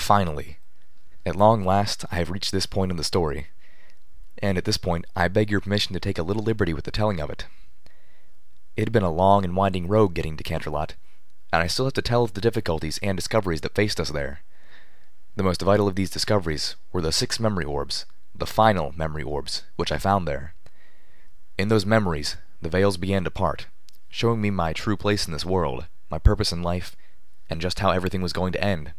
Finally. At long last, I have reached this point in the story. And at this point, I beg your permission to take a little liberty with the telling of it. It had been a long and winding road getting to Canterlot, and I still have to tell of the difficulties and discoveries that faced us there. The most vital of these discoveries were the 6 memory orbs, the final memory orbs, which I found there. In those memories, the veils began to part, showing me my true place in this world, my purpose in life, and just how everything was going to end.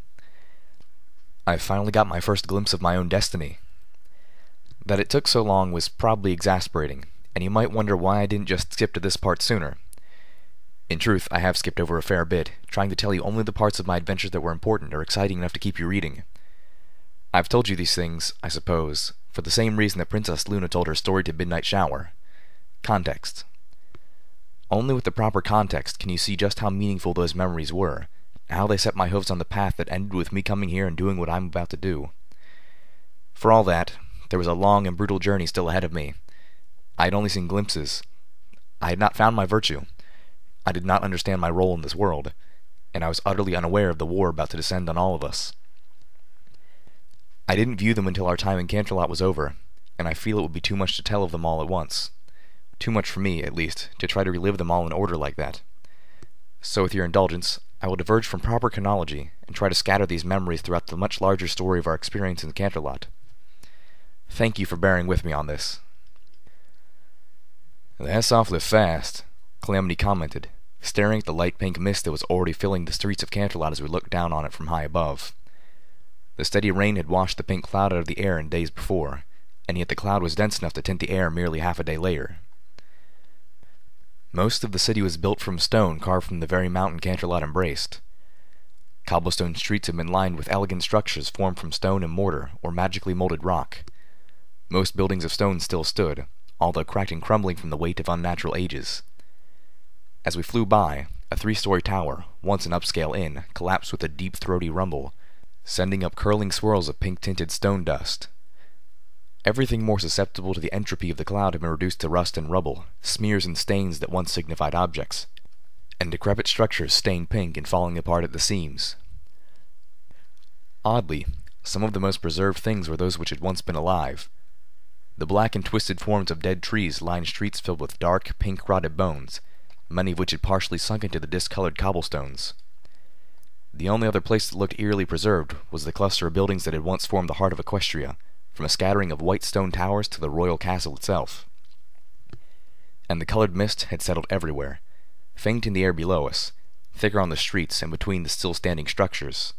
I finally got my first glimpse of my own destiny. That it took so long was probably exasperating, and you might wonder why I didn't just skip to this part sooner. In truth, I have skipped over a fair bit, trying to tell you only the parts of my adventures that were important or exciting enough to keep you reading. I've told you these things, I suppose, for the same reason that Princess Luna told her story to Midnight Shower. Context. Only with the proper context can you see just how meaningful those memories were, and how they set my hooves on the path that ended with me coming here and doing what I'm about to do. For all that, there was a long and brutal journey still ahead of me. I had only seen glimpses. I had not found my virtue. I did not understand my role in this world, and I was utterly unaware of the war about to descend on all of us. I didn't view them until our time in Canterlot was over, and I feel it would be too much to tell of them all at once. Too much for me, at least, to try to relive them all in order like that. So with your indulgence, I will diverge from proper chronology and try to scatter these memories throughout the much larger story of our experience in Canterlot. Thank you for bearing with me on this. "That's awfully fast," Calamity commented, staring at the light pink mist that was already filling the streets of Canterlot as we looked down on it from high above. The steady rain had washed the pink cloud out of the air in days before, and yet the cloud was dense enough to tint the air merely half a day later. Most of the city was built from stone carved from the very mountain Canterlot embraced. Cobblestone streets had been lined with elegant structures formed from stone and mortar or magically molded rock. Most buildings of stone still stood, although cracked and crumbling from the weight of unnatural ages. As we flew by, a 3-story tower, once an upscale inn, collapsed with a deep throaty rumble, sending up curling swirls of pink-tinted stone dust. Everything more susceptible to the entropy of the cloud had been reduced to rust and rubble, smears and stains that once signified objects, and decrepit structures stained pink and falling apart at the seams. Oddly, some of the most preserved things were those which had once been alive. The black and twisted forms of dead trees lined streets filled with dark, pink-rotted bones, many of which had partially sunk into the discolored cobblestones. The only other place that looked eerily preserved was the cluster of buildings that had once formed the heart of Equestria, from a scattering of white stone towers to the royal castle itself. And the colored mist had settled everywhere, faint in the air below us, thicker on the streets and between the still-standing structures.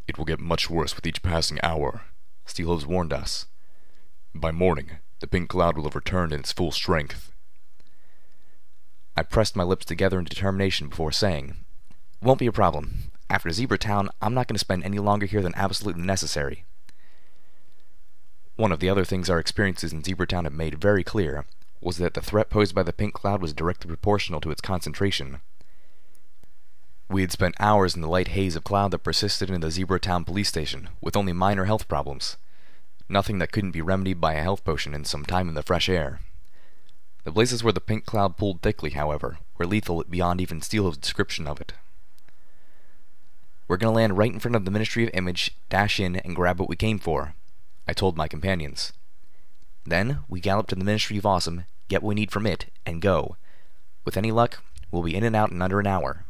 "It will get much worse with each passing hour," Steelhooves warned us. "By morning, the pink cloud will have returned in its full strength." I pressed my lips together in determination before saying, "Won't be a problem. After Zebra Town, I'm not going to spend any longer here than absolutely necessary." One of the other things our experiences in Zebra Town had made very clear was that the threat posed by the pink cloud was directly proportional to its concentration. We had spent hours in the light haze of cloud that persisted in the Zebra Town police station, with only minor health problems. Nothing that couldn't be remedied by a health potion and some time in the fresh air. The places where the pink cloud pulled thickly, however, were lethal beyond even Steelhooves' description of it. "We're going to land right in front of the Ministry of Image, dash in, and grab what we came for," I told my companions. "Then we gallop to the Ministry of Awesome, get what we need from it, and go. With any luck, we'll be in and out in under an hour."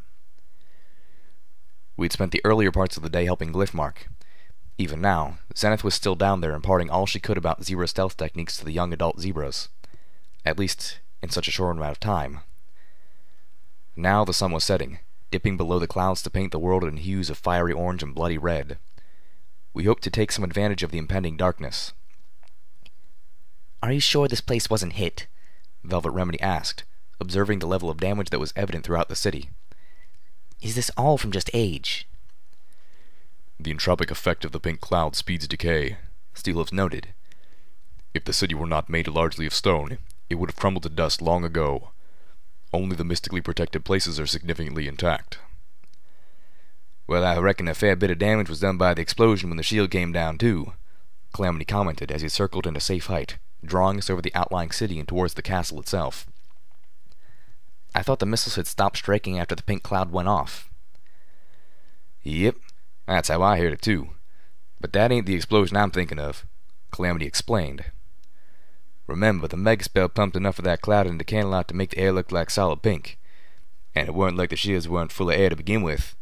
We'd spent the earlier parts of the day helping Glyphmark. Even now, Zenith was still down there imparting all she could about zebra stealth techniques to the young adult zebras. At least, in such a short amount of time. Now the sun was setting, dipping below the clouds to paint the world in hues of fiery orange and bloody red. We hoped to take some advantage of the impending darkness. "Are you sure this place wasn't hit?" Velvet Remedy asked, observing the level of damage that was evident throughout the city. "Is this all from just age?" "The entropic effect of the pink cloud speeds decay," Steelhooves noted. "If the city were not made largely of stone, it would have crumbled to dust long ago. Only the mystically protected places are significantly intact." "Well, I reckon a fair bit of damage was done by the explosion when the shield came down, too," Calamity commented as he circled into safe height, drawing us over the outlying city and towards the castle itself. "I thought the missiles had stopped striking after the pink cloud went off." "Yep. That's how I heard it too. But that ain't the explosion I'm thinking of, Calamity explained. Remember, the megaspell pumped enough of that cloud into Canterlot to make the air look like solid pink. And it weren't like the shields weren't full of air to begin with.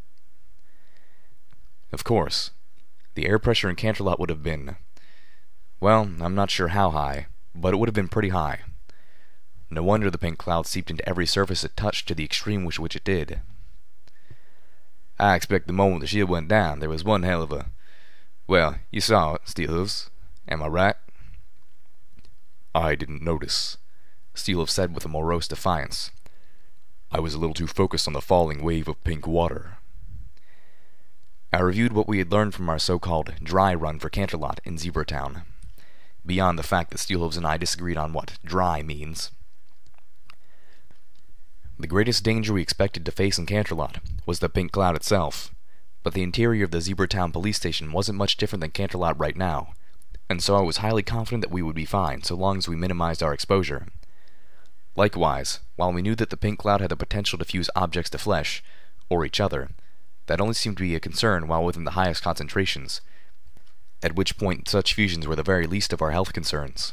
Of course, the air pressure in Canterlot would have been, well, I'm not sure how high, but it would have been pretty high. No wonder the pink cloud seeped into every surface it touched to the extreme with which it did. I expect the moment the shield went down, there was one hell of a... Well, you saw it, Steelhooves. Am I right? I didn't notice, Steelhooves said with a morose defiance. I was a little too focused on the falling wave of pink water. I reviewed what we had learned from our so-called dry run for Canterlot in Zebratown, beyond the fact that Steelhooves and I disagreed on what dry means. The greatest danger we expected to face in Canterlot was the pink cloud itself, but the interior of the Zebratown police station wasn't much different than Canterlot right now, and so I was highly confident that we would be fine so long as we minimized our exposure. Likewise, while we knew that the pink cloud had the potential to fuse objects to flesh, or each other, that only seemed to be a concern while within the highest concentrations, at which point such fusions were the very least of our health concerns.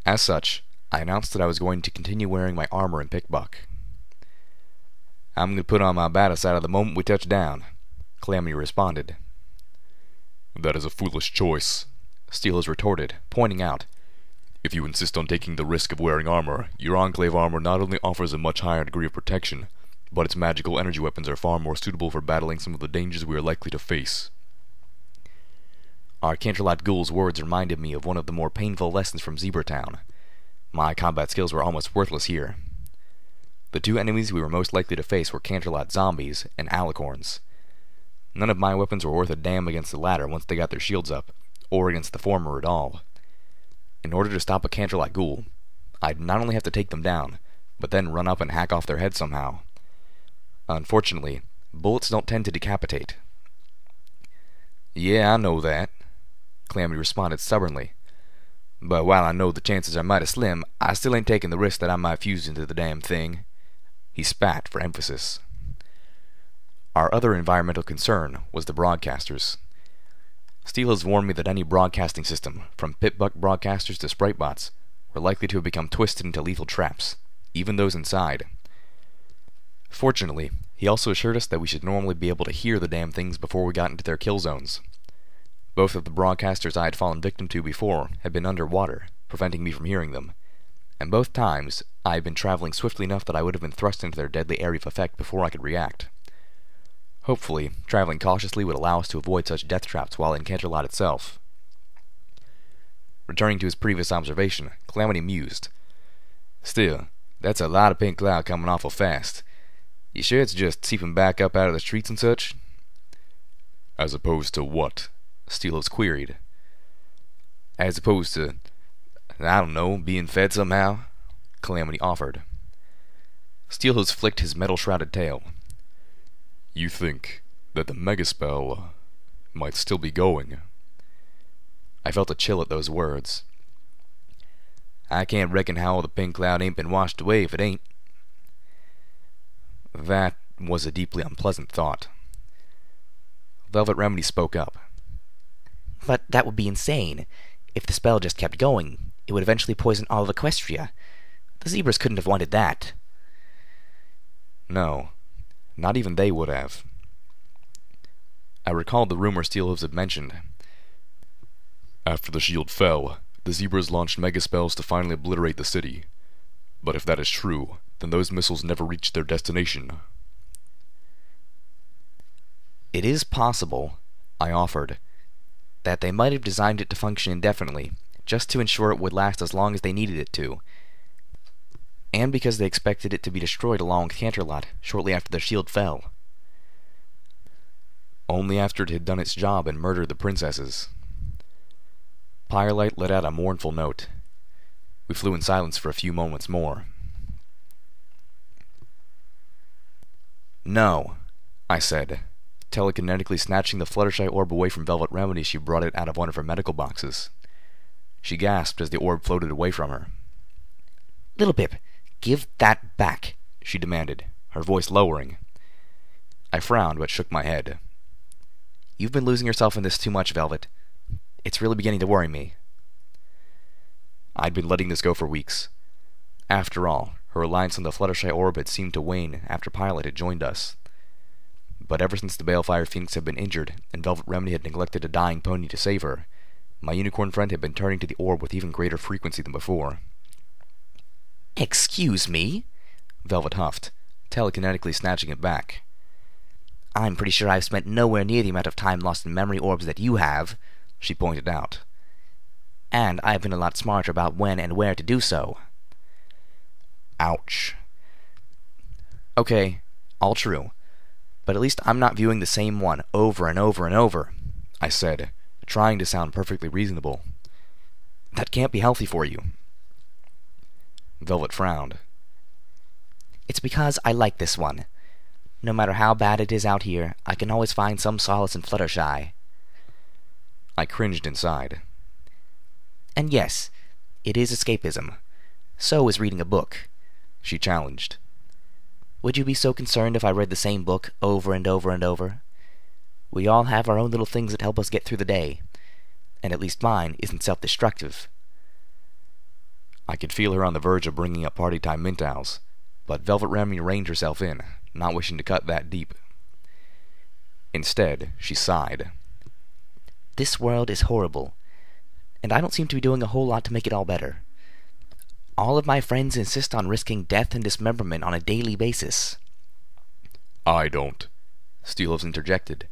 As such, I announced that I was going to continue wearing my armor and pickbuck. I'm going to put on my badda side the moment we touch down, Calamity responded. That is a foolish choice, Steelhooves retorted, pointing out, if you insist on taking the risk of wearing armor, your Enclave armor not only offers a much higher degree of protection, but its magical energy weapons are far more suitable for battling some of the dangers we are likely to face. Our Canterlot ghoul's words reminded me of one of the more painful lessons from Zebratown. My combat skills were almost worthless here. The two enemies we were most likely to face were Canterlot zombies and alicorns. None of my weapons were worth a damn against the latter once they got their shields up, or against the former at all. In order to stop a Canterlot ghoul, I'd not only have to take them down, but then run up and hack off their head somehow. Unfortunately, bullets don't tend to decapitate. Yeah, I know that, Calamity responded stubbornly. But while I know the chances are mighty slim, I still ain't taking the risk that I might fuse into the damn thing. He spat for emphasis. Our other environmental concern was the broadcasters. Steele has warned me that any broadcasting system, from pitbuck broadcasters to sprite-bots, were likely to have become twisted into lethal traps, even those inside. Fortunately, he also assured us that we should normally be able to hear the damn things before we got into their kill zones. Both of the broadcasters I had fallen victim to before had been underwater, preventing me from hearing them, and both times I had been traveling swiftly enough that I would have been thrust into their deadly area of effect before I could react. Hopefully, traveling cautiously would allow us to avoid such death traps while in Canterlot itself. Returning to his previous observation, Calamity mused. Still, that's a lot of pink cloud coming awful fast. You sure it's just seeping back up out of the streets and such? As opposed to what? Steelhooves queried. As opposed to, I don't know, being fed somehow? Calamity offered. Steelhooves flicked his metal-shrouded tail. You think that the megaspell might still be going? I felt a chill at those words. I can't reckon how all the pink cloud ain't been washed away if it ain't. That was a deeply unpleasant thought. Velvet Remedy spoke up. But that would be insane. If the spell just kept going, it would eventually poison all of Equestria. The zebras couldn't have wanted that. No, not even they would have. I recalled the rumor Steelhooves had mentioned. After the shield fell, the zebras launched megaspells to finally obliterate the city. But if that is true, then those missiles never reached their destination. It is possible, I offered, that they might have designed it to function indefinitely, just to ensure it would last as long as they needed it to, and because they expected it to be destroyed along with Canterlot shortly after their shield fell. Only after it had done its job and murdered the princesses. Firelight let out a mournful note. We flew in silence for a few moments more. No, I said, telekinetically snatching the Fluttershy orb away from Velvet Remedy as she brought it out of one of her medical boxes. She gasped as the orb floated away from her. Little Pip, give that back, she demanded, her voice lowering. I frowned but shook my head. You've been losing yourself in this too much, Velvet. It's really beginning to worry me. I'd been letting this go for weeks. After all, her reliance on the Fluttershy orb had seemed to wane after Pilot had joined us. But ever since the Balefire Phoenix had been injured, and Velvet Remedy had neglected a dying pony to save her, my unicorn friend had been turning to the orb with even greater frequency than before. Excuse me? Velvet huffed, telekinetically snatching it back. I'm pretty sure I've spent nowhere near the amount of time lost in memory orbs that you have, she pointed out. And I've been a lot smarter about when and where to do so. Ouch. Okay, all true. But at least I'm not viewing the same one over and over and over, I said, trying to sound perfectly reasonable. That can't be healthy for you. Velvet frowned. It's because I like this one. No matter how bad it is out here, I can always find some solace in Fluttershy. I cringed inside. And yes, it is escapism. So is reading a book, she challenged. Would you be so concerned if I read the same book over and over and over? We all have our own little things that help us get through the day, and at least mine isn't self-destructive. I could feel her on the verge of bringing up party-time mint owls, but Velvet Remedy reined herself in, not wishing to cut that deep. Instead, she sighed. This world is horrible, and I don't seem to be doing a whole lot to make it all better. All of my friends insist on risking death and dismemberment on a daily basis. I don't, Steelhooves interjected.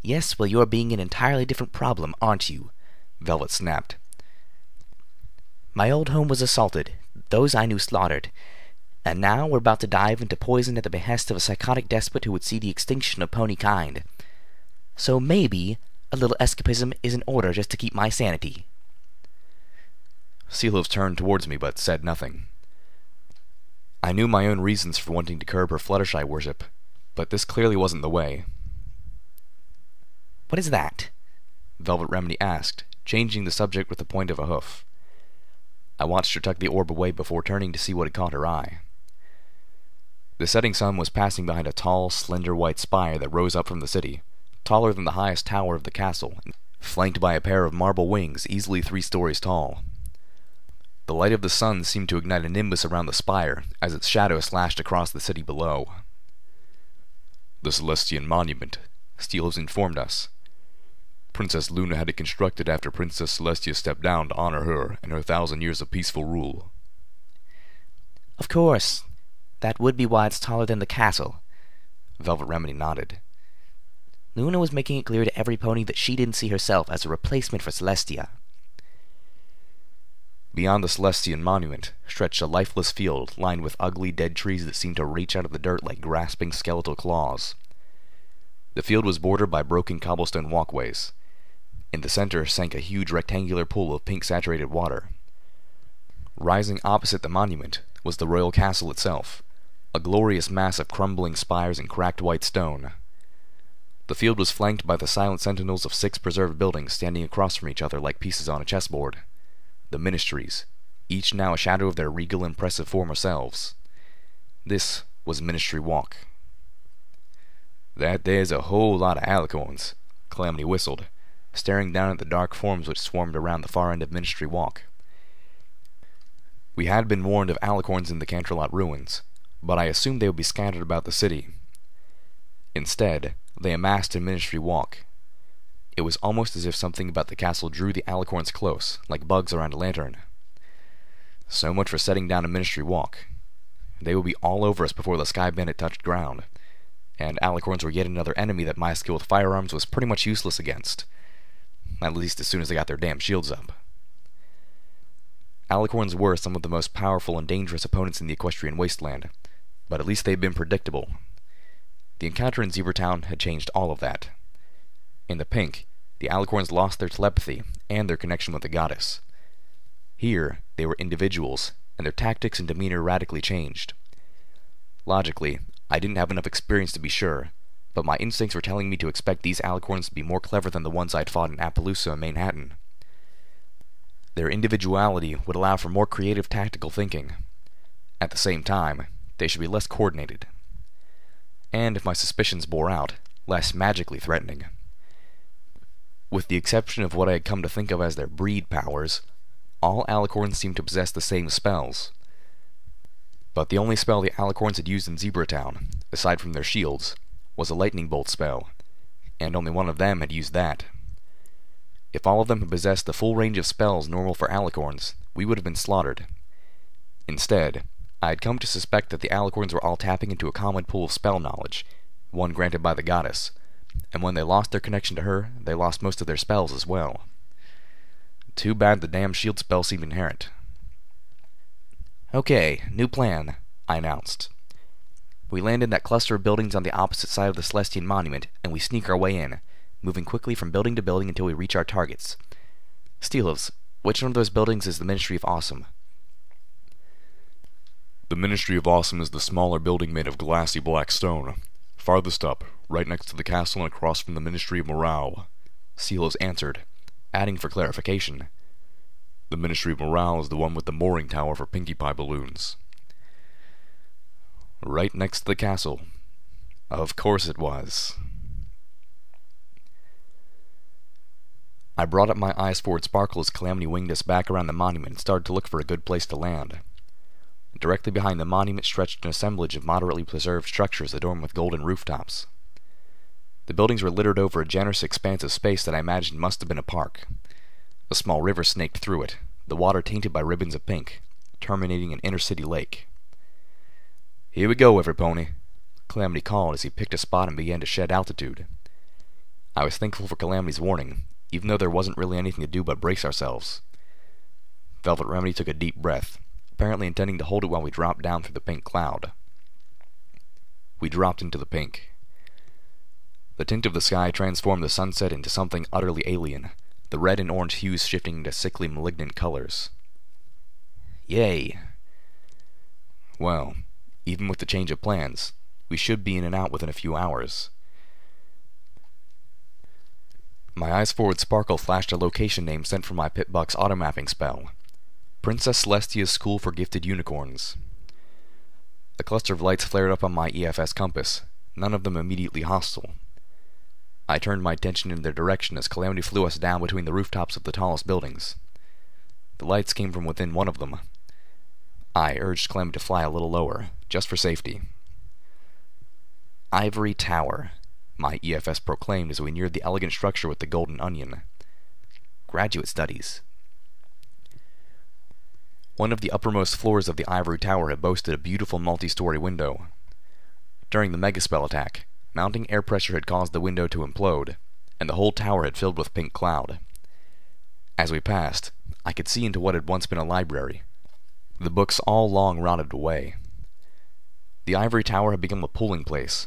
Yes, well, you're being an entirely different problem, aren't you? Velvet snapped. My old home was assaulted, those I knew slaughtered, and now we're about to dive into poison at the behest of a psychotic despot who would see the extinction of pony kind. So maybe a little escapism is in order just to keep my sanity. Steelhooves turned towards me but said nothing. I knew my own reasons for wanting to curb her Fluttershy worship, but this clearly wasn't the way. What is that? Velvet Remedy asked, changing the subject with the point of a hoof. I watched her tuck the orb away before turning to see what had caught her eye. The setting sun was passing behind a tall, slender white spire that rose up from the city, taller than the highest tower of the castle, flanked by a pair of marble wings easily 3 stories tall. The light of the sun seemed to ignite a nimbus around the spire as its shadow slashed across the city below. The Celestian Monument, Steelhooves informed us. Princess Luna had it constructed after Princess Celestia stepped down to honor her and her 1,000 years of peaceful rule. Of course. That would be why it's taller than the castle. Velvet Remedy nodded. Luna was making it clear to every pony that she didn't see herself as a replacement for Celestia. Beyond the Celestian Monument stretched a lifeless field lined with ugly dead trees that seemed to reach out of the dirt like grasping skeletal claws. The field was bordered by broken cobblestone walkways. In the center sank a huge rectangular pool of pink-saturated water. Rising opposite the monument was the royal castle itself, a glorious mass of crumbling spires and cracked white stone. The field was flanked by the silent sentinels of 6 preserved buildings standing across from each other like pieces on a chessboard. The Ministries, each now a shadow of their regal, impressive former selves. This was Ministry Walk. "That there's a whole lot of alicorns," Calamity whistled, staring down at the dark forms which swarmed around the far end of Ministry Walk. We had been warned of alicorns in the Canterlot ruins, but I assumed they would be scattered about the city. Instead, they amassed in Ministry Walk. It was almost as if something about the castle drew the alicorns close, like bugs around a lantern. So much for setting down a Ministry Walk. They would be all over us before the Sky Bandit touched ground, and alicorns were yet another enemy that my skill with firearms was pretty much useless against. At least as soon as they got their damn shields up. Alicorns were some of the most powerful and dangerous opponents in the Equestrian wasteland, but at least they'd been predictable. The encounter in Zebratown had changed all of that. In the pink, the alicorns lost their telepathy and their connection with the goddess. Here, they were individuals, and their tactics and demeanor radically changed. Logically, I didn't have enough experience to be sure, but my instincts were telling me to expect these alicorns to be more clever than the ones I'd fought in Appaloosa and Manhattan. Their individuality would allow for more creative tactical thinking. At the same time, they should be less coordinated. And if my suspicions bore out, less magically threatening. With the exception of what I had come to think of as their breed powers, all alicorns seemed to possess the same spells. But the only spell the alicorns had used in Zebra Town, aside from their shields, was a lightning bolt spell, and only one of them had used that. If all of them had possessed the full range of spells normal for alicorns, we would have been slaughtered. Instead, I had come to suspect that the alicorns were all tapping into a common pool of spell knowledge, one granted by the goddess, and when they lost their connection to her, they lost most of their spells as well. Too bad the damn shield spell seemed inherent. "Okay, new plan," I announced. "We land in that cluster of buildings on the opposite side of the Celestian Monument, and we sneak our way in, moving quickly from building to building until we reach our targets. Steelhooves, which one of those buildings is the Ministry of Awesome?" The Ministry of Awesome is the smaller building made of glassy black stone. Farthest up, right next to the castle and across from the Ministry of Morale, Steelhooves answered, adding for clarification, "The Ministry of Morale is the one with the mooring tower for Pinkie Pie balloons." Right next to the castle. Of course it was. I brought up my eyes forward sparkle as Calamity winged us back around the monument and started to look for a good place to land. Directly behind the monument stretched an assemblage of moderately preserved structures adorned with golden rooftops. The buildings were littered over a generous expanse of space that I imagined must have been a park. A small river snaked through it, the water tainted by ribbons of pink, terminating an inner-city lake. "Here we go, everypony," Calamity called as he picked a spot and began to shed altitude. I was thankful for Calamity's warning, even though there wasn't really anything to do but brace ourselves. Velvet Remedy took a deep breath, apparently intending to hold it while we dropped down through the pink cloud. We dropped into the pink. The tint of the sky transformed the sunset into something utterly alien, the red and orange hues shifting into sickly malignant colors. Yay! Well, even with the change of plans, we should be in and out within a few hours. My eyes forward sparkle flashed a location name sent from my Pitbuck's automapping spell. Princess Celestia's School for Gifted Unicorns. A cluster of lights flared up on my EFS compass, none of them immediately hostile. I turned my attention in their direction as Calamity flew us down between the rooftops of the tallest buildings. The lights came from within one of them. I urged Calamity to fly a little lower, just for safety. "Ivory Tower," my EFS proclaimed as we neared the elegant structure with the golden onion. "Graduate studies." One of the uppermost floors of the Ivory Tower had boasted a beautiful multi-story window. During the megaspell attack, mounting air pressure had caused the window to implode, and the whole tower had filled with pink cloud. As we passed, I could see into what had once been a library, the books all long rotted away. The Ivory Tower had become a pooling place.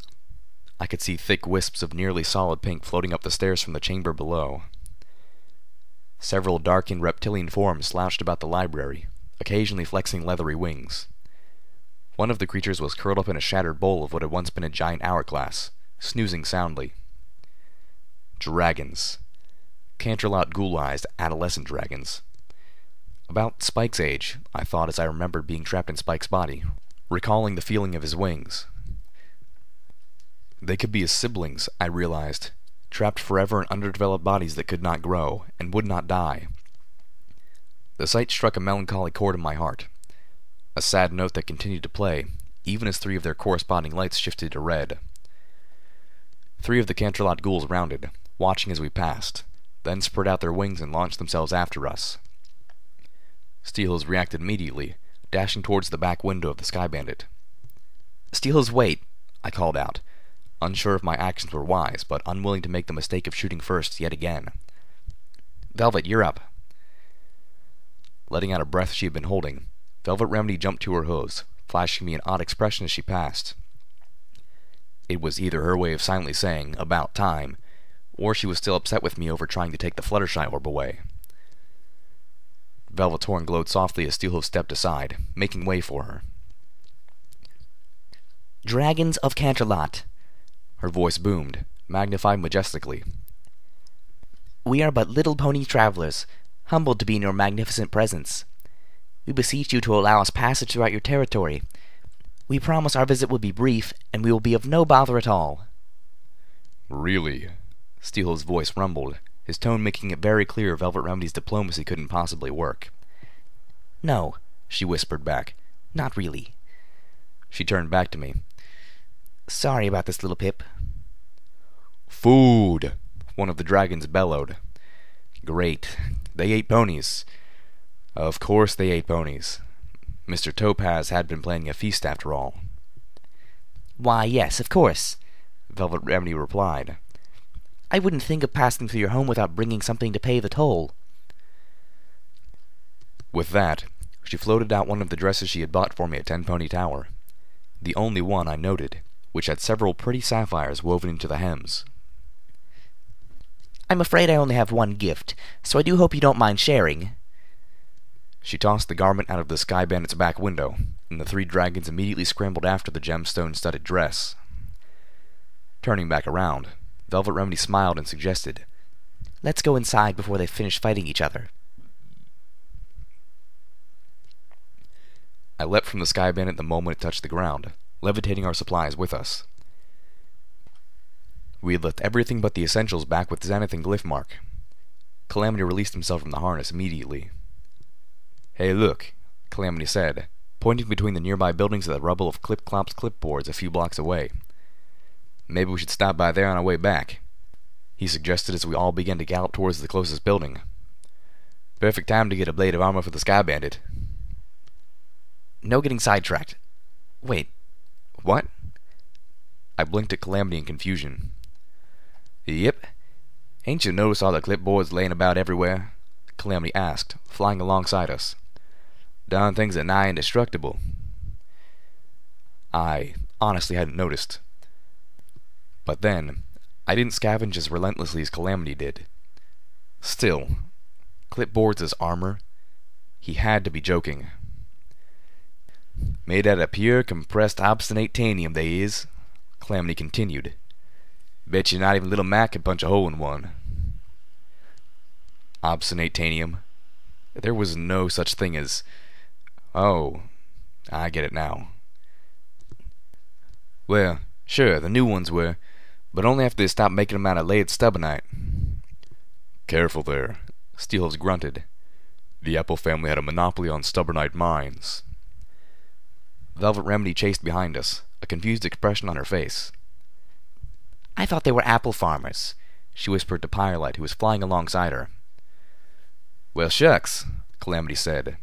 I could see thick wisps of nearly solid pink floating up the stairs from the chamber below. Several darkened reptilian forms slouched about the library, occasionally flexing leathery wings. One of the creatures was curled up in a shattered bowl of what had once been a giant hourglass, snoozing soundly. Dragons. Canterlot ghoul-eyed adolescent dragons. About Spike's age, I thought as I remembered being trapped in Spike's body, recalling the feeling of his wings. They could be his siblings, I realized, trapped forever in underdeveloped bodies that could not grow, and would not die. The sight struck a melancholy chord in my heart, a sad note that continued to play, even as 3 of their corresponding lights shifted to red. 3 of the Canterlot ghouls rounded, watching as we passed, then spread out their wings and launched themselves after us. Steelhooves reacted immediately, dashing towards the back window of the Sky Bandit. "Steelhooves, wait!" I called out, unsure if my actions were wise, but unwilling to make the mistake of shooting first yet again. "Velvet, you're up." Letting out a breath she had been holding, Velvet Remedy jumped to her hooves, flashing me an odd expression as she passed. It was either her way of silently saying, "About time," or she was still upset with me over trying to take the Fluttershy orb away. Velvet's horn glowed softly as Steelhooves stepped aside, making way for her. "Dragons of Canterlot," her voice boomed, magnified majestically. "We are but little pony travelers, humbled to be in your magnificent presence. We beseech you to allow us passage throughout your territory. We promise our visit will be brief, and we will be of no bother at all." Really? Steel's voice rumbled, his tone making it very clear Velvet Remedy's diplomacy couldn't possibly work. "No," she whispered back. "Not really." She turned back to me. "Sorry about this, little Pip." Food! One of the dragons bellowed. Great. They ate ponies. Of course they ate ponies. Mr. Topaz had been planning a feast after all. "Why, yes, of course," Velvet Remedy replied. "I wouldn't think of passing through your home without bringing something to pay the toll." With that, she floated out one of the dresses she had bought for me at Ten Pony Tower. The only one, I noted, which had several pretty sapphires woven into the hems. "I'm afraid I only have one gift, so I do hope you don't mind sharing." She tossed the garment out of the Sky Bandit's back window, and the three dragons immediately scrambled after the gemstone-studded dress. Turning back around, Velvet Remedy smiled and suggested, "Let's go inside before they finish fighting each other." I leapt from the Sky Bandit the moment it touched the ground, levitating our supplies with us. We had left everything but the essentials back with Zenith and Glyphmark. Calamity released himself from the harness immediately. "Hey, look," Calamity said, pointing between the nearby buildings at the rubble of Clip-Clop's clipboards a few blocks away. "Maybe we should stop by there on our way back," he suggested as we all began to gallop towards the closest building. "Perfect time to get a blade of armor for the Sky Bandit." "No getting sidetracked. Wait, what?" I blinked at Calamity in confusion. "Yep. Ain't you noticed all the clipboards laying about everywhere?" Calamity asked, flying alongside us. "Darn things are nigh indestructible." I honestly hadn't noticed. But then, I didn't scavenge as relentlessly as Calamity did. Still, clipboards as armor? He had to be joking. "Made out of pure compressed obstinate-tanium, they is," Calamity continued. "Bet you not even Little Mac could punch a hole in one." Obstinate-tanium? There was no such thing as... Oh, I get it now. "Well, sure, the new ones were, but only after they stopped making them out of laid stubbornite." "Careful there," Steelhooves grunted. "The Apple family had a monopoly on stubbornite mines." Velvet Remedy chased behind us, a confused expression on her face. "I thought they were apple farmers," she whispered to Firelight, who was flying alongside her. "Well, shucks," Calamity said.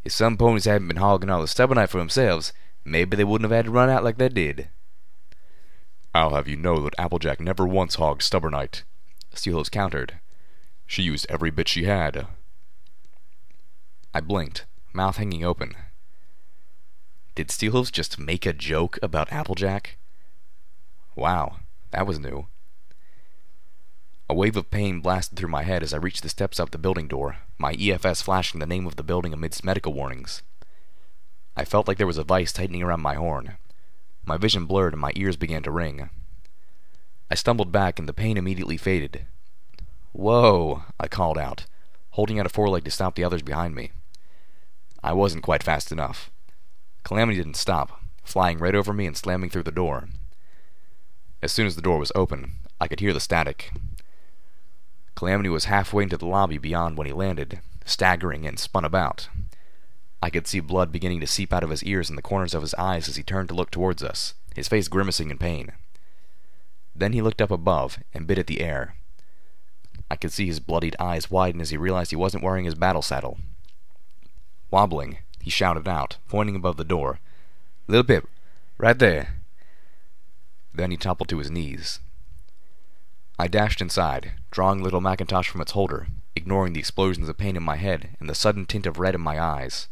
"If some ponies hadn't been hogging all the stubbornite for themselves, maybe they wouldn't have had to run out like they did." "I'll have you know that Applejack never once hogged stubbornite," Steelhooves countered. "She used every bit she had." I blinked, mouth hanging open. Did Steelhooves just make a joke about Applejack? Wow, that was new. A wave of pain blasted through my head as I reached the steps up the building door, my EFS flashing the name of the building amidst medical warnings. I felt like there was a vice tightening around my horn. My vision blurred and my ears began to ring. I stumbled back and the pain immediately faded. "Whoa," I called out, holding out a foreleg to stop the others behind me. I wasn't quite fast enough. Calamity didn't stop, flying right over me and slamming through the door. As soon as the door was open, I could hear the static. Calamity was halfway into the lobby beyond when he landed, staggering and spun about. I could see blood beginning to seep out of his ears and the corners of his eyes as he turned to look towards us, his face grimacing in pain. Then he looked up above and bit at the air. I could see his bloodied eyes widen as he realized he wasn't wearing his battle saddle. Wobbling, he shouted out, pointing above the door, "Little Pip, right there." Then he toppled to his knees. I dashed inside, drawing little Macintosh from its holder, ignoring the explosions of pain in my head and the sudden tint of red in my eyes.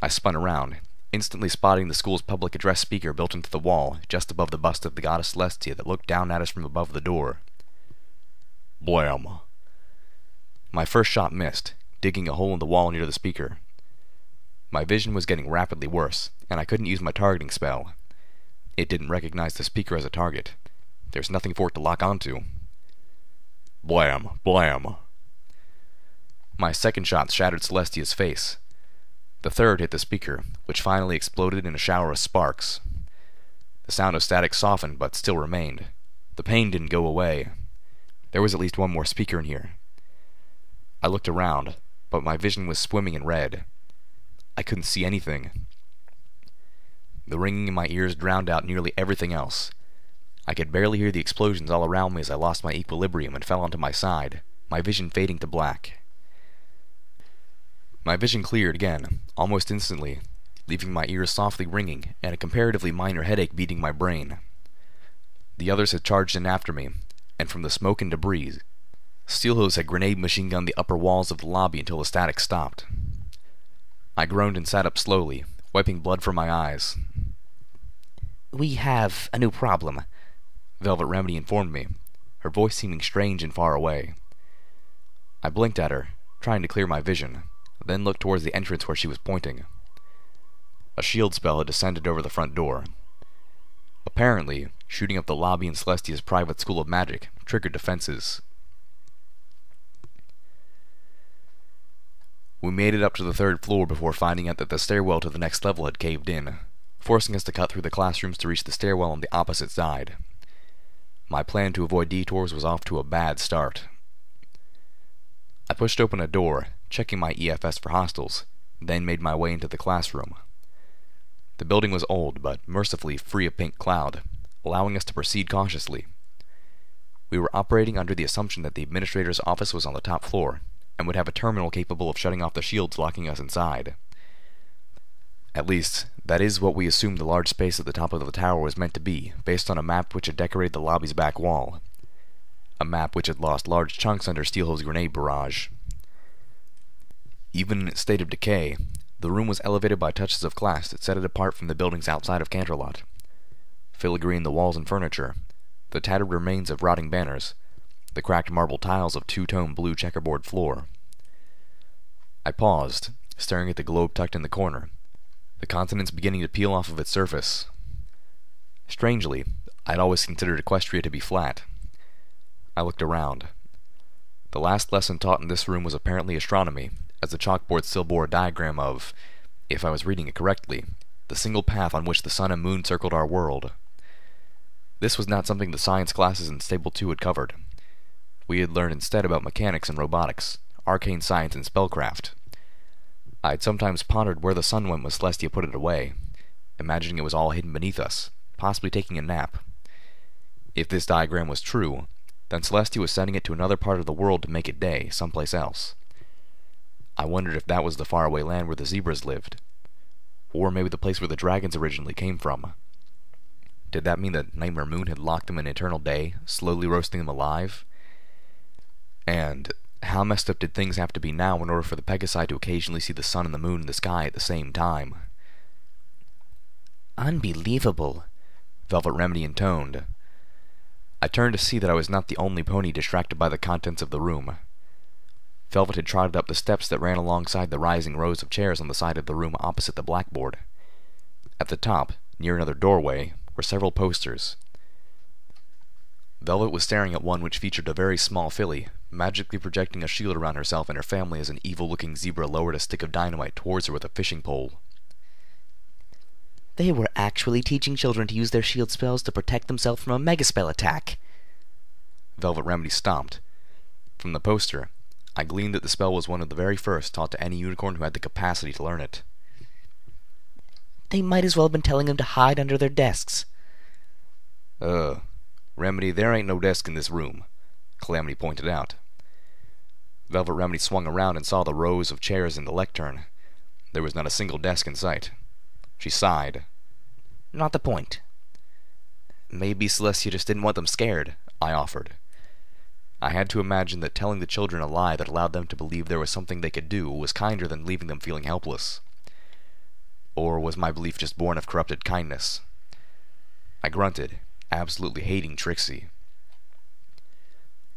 I spun around, instantly spotting the school's public address speaker built into the wall, just above the bust of the goddess Celestia that looked down at us from above the door. Blam! My first shot missed, digging a hole in the wall near the speaker. My vision was getting rapidly worse, and I couldn't use my targeting spell. It didn't recognize the speaker as a target. There's nothing for it to lock onto. Blam! Blam! My second shot shattered Celestia's face. The third hit the speaker, which finally exploded in a shower of sparks. The sound of static softened, but still remained. The pain didn't go away. There was at least one more speaker in here. I looked around, but my vision was swimming in red. I couldn't see anything. The ringing in my ears drowned out nearly everything else. I could barely hear the explosions all around me as I lost my equilibrium and fell onto my side, my vision fading to black. My vision cleared again, almost instantly, leaving my ears softly ringing and a comparatively minor headache beating my brain. The others had charged in after me, and from the smoke and debris, Steelhose had grenade machine gunned the upper walls of the lobby until the static stopped. I groaned and sat up slowly, wiping blood from my eyes. "We have a new problem," Velvet Remedy informed me, her voice seeming strange and far away. I blinked at her, trying to clear my vision, then looked towards the entrance where she was pointing. A shield spell had descended over the front door. Apparently, shooting up the lobby in Celestia's private school of magic triggered defenses. We made it up to the 3rd floor before finding out that the stairwell to the next level had caved in, forcing us to cut through the classrooms to reach the stairwell on the opposite side. My plan to avoid detours was off to a bad start. I pushed open a door, checking my EFS for hostiles, then made my way into the classroom. The building was old, but mercifully free of pink cloud, allowing us to proceed cautiously. We were operating under the assumption that the administrator's office was on the top floor, and would have a terminal capable of shutting off the shields locking us inside. At least, that is what we assumed the large space at the top of the tower was meant to be, based on a map which had decorated the lobby's back wall. A map which had lost large chunks under Steelhove's grenade barrage. Even in its state of decay, the room was elevated by touches of glass that set it apart from the buildings outside of Canterlot. Filigree in the walls and furniture, the tattered remains of rotting banners, the cracked marble tiles of two-tone blue checkerboard floor. I paused, staring at the globe tucked in the corner, the continents beginning to peel off of its surface. Strangely, I'd always considered Equestria to be flat. I looked around. The last lesson taught in this room was apparently astronomy, as the chalkboard still bore a diagram of, if I was reading it correctly, the single path on which the sun and moon circled our world. This was not something the science classes in Stable 2 had covered. We had learned instead about mechanics and robotics, arcane science and spellcraft. I had sometimes pondered where the sun went when Celestia put it away, imagining it was all hidden beneath us, possibly taking a nap. If this diagram was true, then Celestia was sending it to another part of the world to make it day, someplace else. I wondered if that was the faraway land where the zebras lived, or maybe the place where the dragons originally came from. Did that mean that Nightmare Moon had locked them in eternal day, slowly roasting them alive? And how messed up did things have to be now in order for the Pegasi to occasionally see the sun and the moon in the sky at the same time? "Unbelievable," Velvet Remedy intoned. I turned to see that I was not the only pony distracted by the contents of the room. Velvet had trotted up the steps that ran alongside the rising rows of chairs on the side of the room opposite the blackboard. At the top, near another doorway, were several posters. Velvet was staring at one which featured a very small filly, magically projecting a shield around herself and her family as an evil-looking zebra lowered a stick of dynamite towards her with a fishing pole. "They were actually teaching children to use their shield spells to protect themselves from a megaspell attack." Velvet Remedy stomped. From the poster, I gleaned that the spell was one of the very first taught to any unicorn who had the capacity to learn it. "They might as well have been telling them to hide under their desks." Remedy, there ain't no desk in this room," Calamity pointed out. Velvet Remedy swung around and saw the rows of chairs in the lectern. There was not a single desk in sight. She sighed. "Not the point." "Maybe Celestia just didn't want them scared," I offered. I had to imagine that telling the children a lie that allowed them to believe there was something they could do was kinder than leaving them feeling helpless. Or was my belief just born of corrupted kindness? I grunted, absolutely hating Trixie.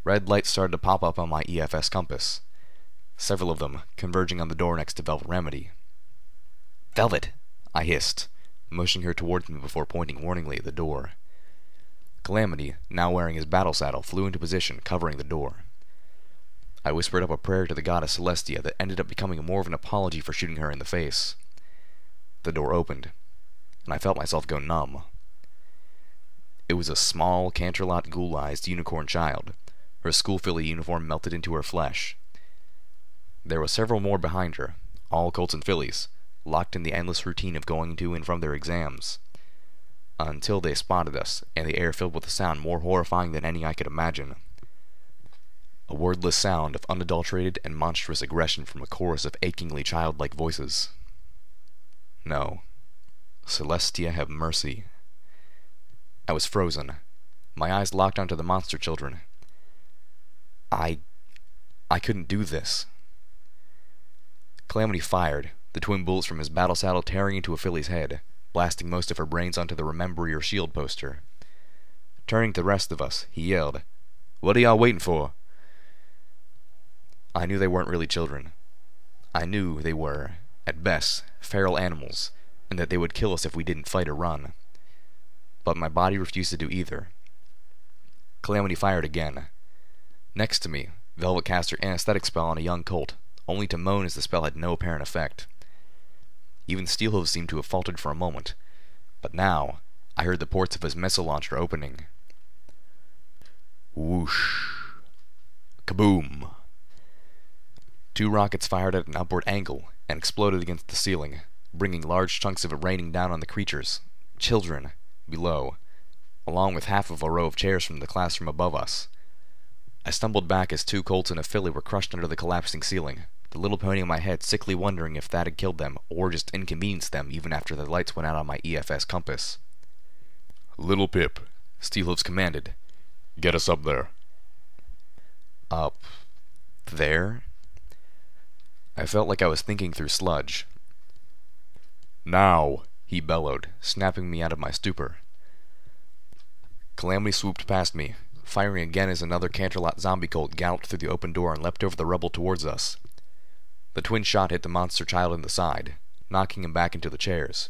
Red lights started to pop up on my EFS compass, several of them converging on the door next to Velvet Remedy. "Velvet!" I hissed, motioning her towards me before pointing warningly at the door. Calamity, now wearing his battle saddle, flew into position, covering the door. I whispered up a prayer to the goddess Celestia that ended up becoming more of an apology for shooting her in the face. The door opened, and I felt myself go numb. It was a small, canterlot ghoul-eyed unicorn child. Her school filly uniform melted into her flesh. There were several more behind her, all colts and fillies, locked in the endless routine of going to and from their exams. Until they spotted us, and the air filled with a sound more horrifying than any I could imagine. A wordless sound of unadulterated and monstrous aggression from a chorus of achingly childlike voices. No. Celestia have mercy. I was frozen, my eyes locked onto the monster children. I couldn't do this. Calamity fired, the twin bullets from his battle saddle tearing into a filly's head, blasting most of her brains onto the Remember Your Shield poster. Turning to the rest of us, he yelled, "What are y'all waiting for?" I knew they weren't really children. I knew they were, at best, feral animals, and that they would kill us if we didn't fight or run. But my body refused to do either. Calamity fired again. Next to me, Velvet cast her anesthetic spell on a young colt, only to moan as the spell had no apparent effect. Even Steelhooves seemed to have faltered for a moment, but now I heard the ports of his missile launcher opening. Whoosh. Kaboom. 2 rockets fired at an upward angle and exploded against the ceiling, bringing large chunks of it raining down on the creatures, children, below, along with half of a row of chairs from the classroom above us. I stumbled back as 2 colts and a filly were crushed under the collapsing ceiling, the little pony on my head sickly wondering if that had killed them or just inconvenienced them even after the lights went out on my EFS compass. "Little Pip," Steelhooves commanded, "get us up there." Up there? I felt like I was thinking through sludge. "Now," he bellowed, snapping me out of my stupor. Calamity swooped past me, firing again as another Canterlot zombie colt galloped through the open door and leapt over the rubble towards us. The twin shot hit the monster child in the side, knocking him back into the chairs.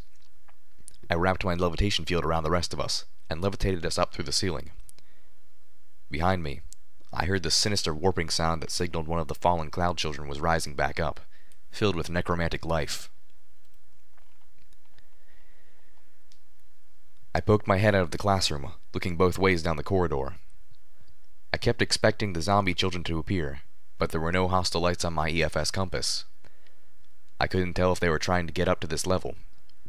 I wrapped my levitation field around the rest of us, and levitated us up through the ceiling. Behind me, I heard the sinister warping sound that signaled one of the fallen cloud children was rising back up, filled with necromantic life. I poked my head out of the classroom, looking both ways down the corridor. I kept expecting the zombie children to appear, but there were no hostile lights on my EFS compass. I couldn't tell if they were trying to get up to this level,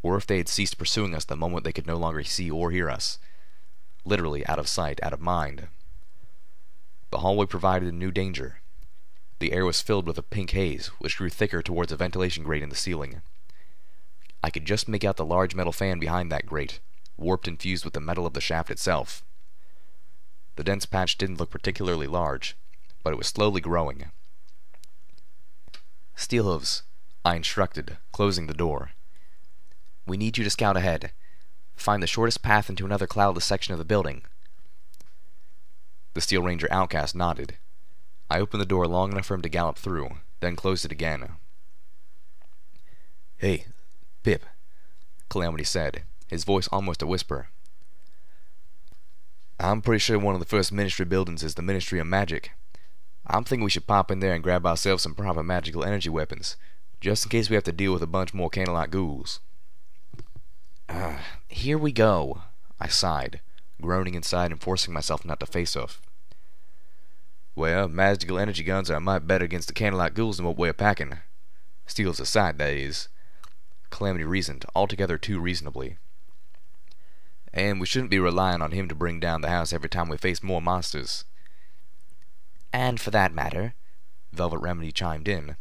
or if they had ceased pursuing us the moment they could no longer see or hear us. Literally out of sight, out of mind. The hallway provided a new danger. The air was filled with a pink haze, which grew thicker towards a ventilation grate in the ceiling. I could just make out the large metal fan behind that grate, warped and fused with the metal of the shaft itself. The dense patch didn't look particularly large, but it was slowly growing. "Steelhooves," I instructed, closing the door. "We need you to scout ahead. Find the shortest path into another cloudless section of the building." The Steel Ranger outcast nodded. I opened the door long enough for him to gallop through, then closed it again. "Hey, Pip," Calamity said, his voice almost a whisper. "I'm pretty sure one of the first Ministry buildings is the Ministry of Magic. I'm thinking we should pop in there and grab ourselves some proper magical energy weapons, just in case we have to deal with a bunch more Canterlot ghouls." Here we go," I sighed, groaning inside and forcing myself not to face off. "Well, magical energy guns are a mite better against the Canterlot ghouls than what we're packing. Steals aside, that is," Calamity reasoned, altogether too reasonably. "And we shouldn't be relying on him to bring down the house every time we face more monsters." "And for that matter," Velvet Remedy chimed in,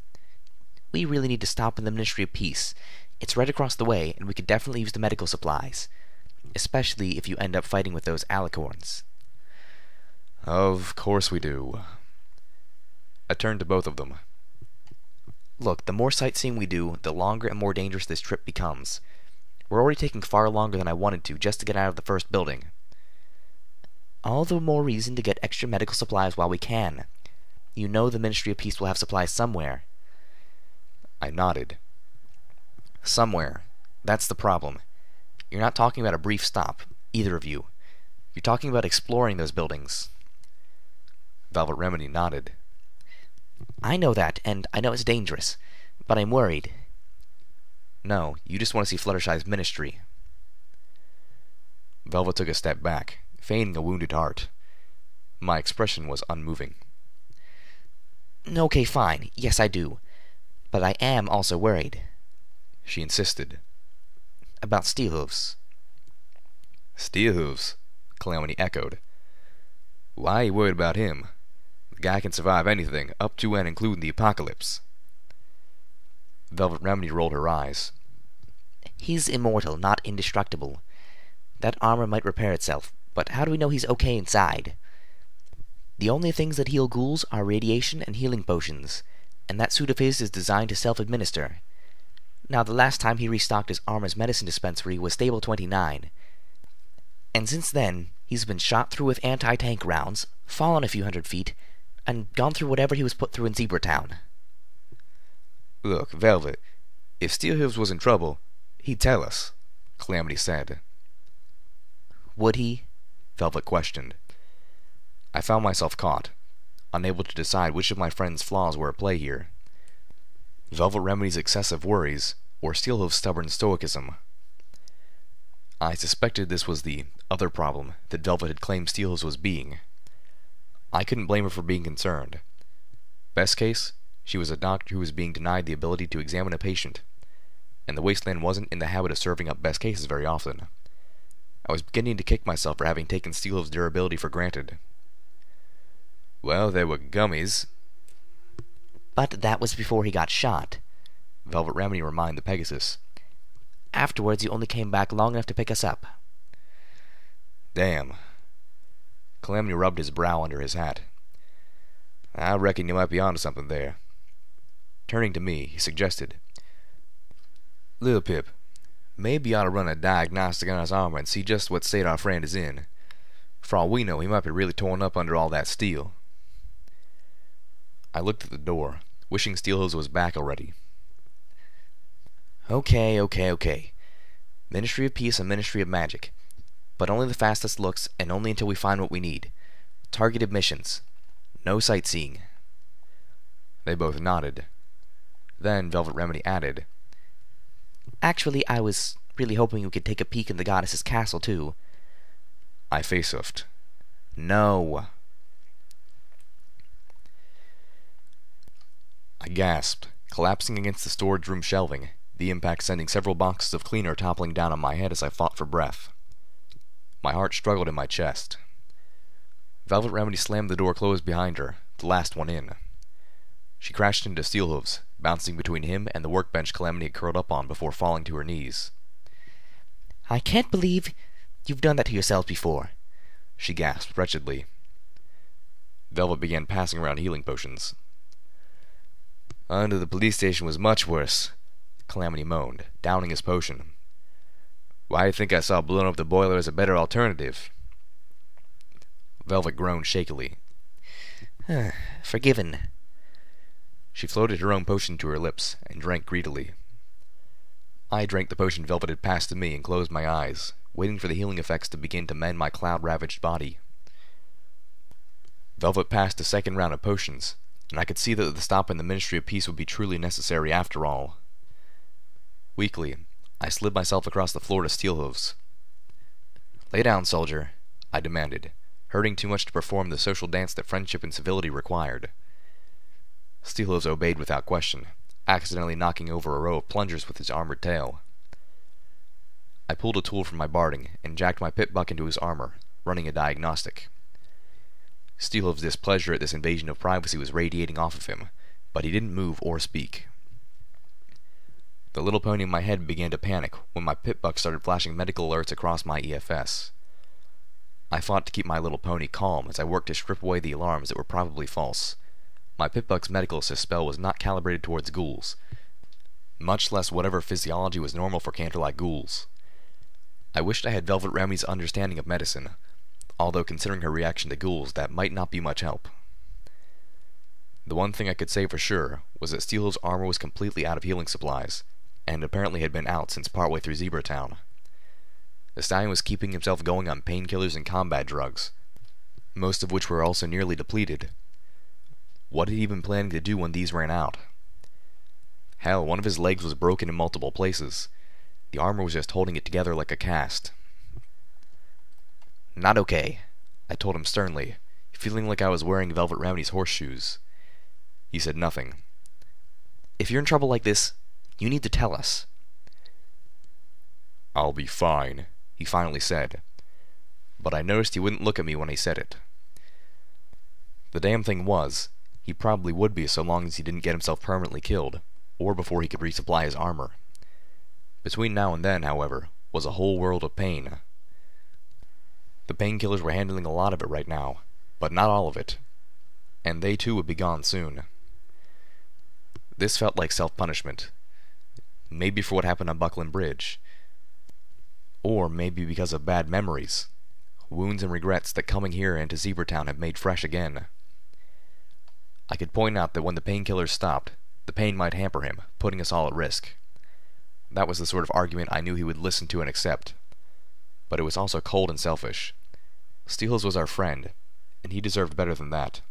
"we really need to stop in the Ministry of Peace. It's right across the way, and we could definitely use the medical supplies. Especially if you end up fighting with those alicorns." "Of course we do." I turned to both of them. "Look, the more sightseeing we do, the longer and more dangerous this trip becomes. We're already taking far longer than I wanted to just to get out of the first building." "All the more reason to get extra medical supplies while we can. You know the Ministry of Peace will have supplies somewhere." I nodded. "Somewhere. That's the problem. You're not talking about a brief stop, either of you. You're talking about exploring those buildings." Velvet Remedy nodded. "I know that, and I know it's dangerous, but I'm worried." "No, you just want to see Fluttershy's Ministry." Velvet took a step back, feigning a wounded heart. My expression was unmoving. Okay, fine. Yes, I do. But I am also worried. She insisted. About Steelhooves. Steelhooves? Calamity echoed. Why are you worried about him? The guy can survive anything, up to and including the apocalypse. Velvet Remedy rolled her eyes. He's immortal, not indestructible. That armor might repair itself, but how do we know he's okay inside? The only things that heal ghouls are radiation and healing potions, and that suit of his is designed to self-administer. Now, the last time he restocked his armor's medicine dispensary was Stable 29. And since then, he's been shot through with anti-tank rounds, fallen a few hundred feet, and gone through whatever he was put through in Zebra Town. Look, Velvet, if Steelhooves was in trouble, he'd tell us, Calamity said. Would he? Velvet questioned. I found myself caught, unable to decide which of my friend's flaws were at play here. Velvet Remedy's excessive worries, or Steelhooves' stubborn stoicism. I suspected this was the other problem that Velvet had claimed Steelhooves was being. I couldn't blame her for being concerned. Best case, she was a doctor who was being denied the ability to examine a patient, and the Wasteland wasn't in the habit of serving up best cases very often. I was beginning to kick myself for having taken Steelhooves' durability for granted. Well, they were gummies. But that was before he got shot. Velvet Remedy reminded the Pegasus. Afterwards, you only came back long enough to pick us up. Damn. Calamity rubbed his brow under his hat. I reckon you might be onto something there. Turning to me, he suggested, Lil Pip, maybe you ought to run a diagnostic on his armor and see just what state our friend is in. For all we know, he might be really torn up under all that steel. I looked at the door, wishing Steelhooves was back already. Okay. Ministry of Peace and Ministry of Magic. But only the fastest looks, and only until we find what we need. Targeted missions. No sightseeing. They both nodded. Then Velvet Remedy added, Actually, I was really hoping we could take a peek in the goddess's castle, too. I face-huffed. No. I gasped, collapsing against the storage room shelving, the impact sending several boxes of cleaner toppling down on my head as I fought for breath. My heart struggled in my chest. Velvet Remedy slammed the door closed behind her, the last one in. She crashed into Steelhooves, bouncing between him and the workbench Calamity had curled up on before falling to her knees. I can't believe you've done that to yourselves before, she gasped wretchedly. Velvet began passing around healing potions. Under the police station was much worse, Calamity moaned, downing his potion. Why do you think I saw blowing up the boiler as a better alternative? Velvet groaned shakily. Forgiven. She floated her own potion to her lips and drank greedily. I drank the potion Velvet had passed to me and closed my eyes, waiting for the healing effects to begin to mend my cloud-ravaged body. Velvet passed a second round of potions, and I could see that the stop in the Ministry of Peace would be truly necessary after all. Weakly, I slid myself across the floor to Steelhooves. Lay down, soldier, I demanded, hurting too much to perform the social dance that friendship and civility required. Steelhooves obeyed without question, accidentally knocking over a row of plungers with his armored tail. I pulled a tool from my barding and jacked my pit buck into his armor, running a diagnostic. Steelhooves' displeasure at this invasion of privacy was radiating off of him, but he didn't move or speak. The little pony in my head began to panic when my pit buck started flashing medical alerts across my EFS. I fought to keep my little pony calm as I worked to strip away the alarms that were probably false. My pit buck's medical assist spell was not calibrated towards ghouls, much less whatever physiology was normal for cantor-like ghouls. I wished I had Velvet Remedy's understanding of medicine, although considering her reaction to ghouls, that might not be much help. The one thing I could say for sure was that Steelhooves' armor was completely out of healing supplies, and apparently had been out since partway through Zebra Town. The stallion was keeping himself going on painkillers and combat drugs, most of which were also nearly depleted. What had he been planning to do when these ran out? Hell, one of his legs was broken in multiple places. The armor was just holding it together like a cast. Not okay, I told him sternly, feeling like I was wearing Velvet Remedy's horseshoes. He said nothing. If you're in trouble like this, you need to tell us. I'll be fine, he finally said. But I noticed he wouldn't look at me when he said it. The damn thing was, he probably would be so long as he didn't get himself permanently killed, or before he could resupply his armor. Between now and then, however, was a whole world of pain. The painkillers were handling a lot of it right now, but not all of it. And they too would be gone soon. This felt like self-punishment. Maybe for what happened on Buckland Bridge. Or maybe because of bad memories. Wounds and regrets that coming here and to Zebratown have made fresh again. I could point out that when the painkillers stopped, the pain might hamper him, putting us all at risk. That was the sort of argument I knew he would listen to and accept. But it was also cold and selfish. Steelhills was our friend, and he deserved better than that.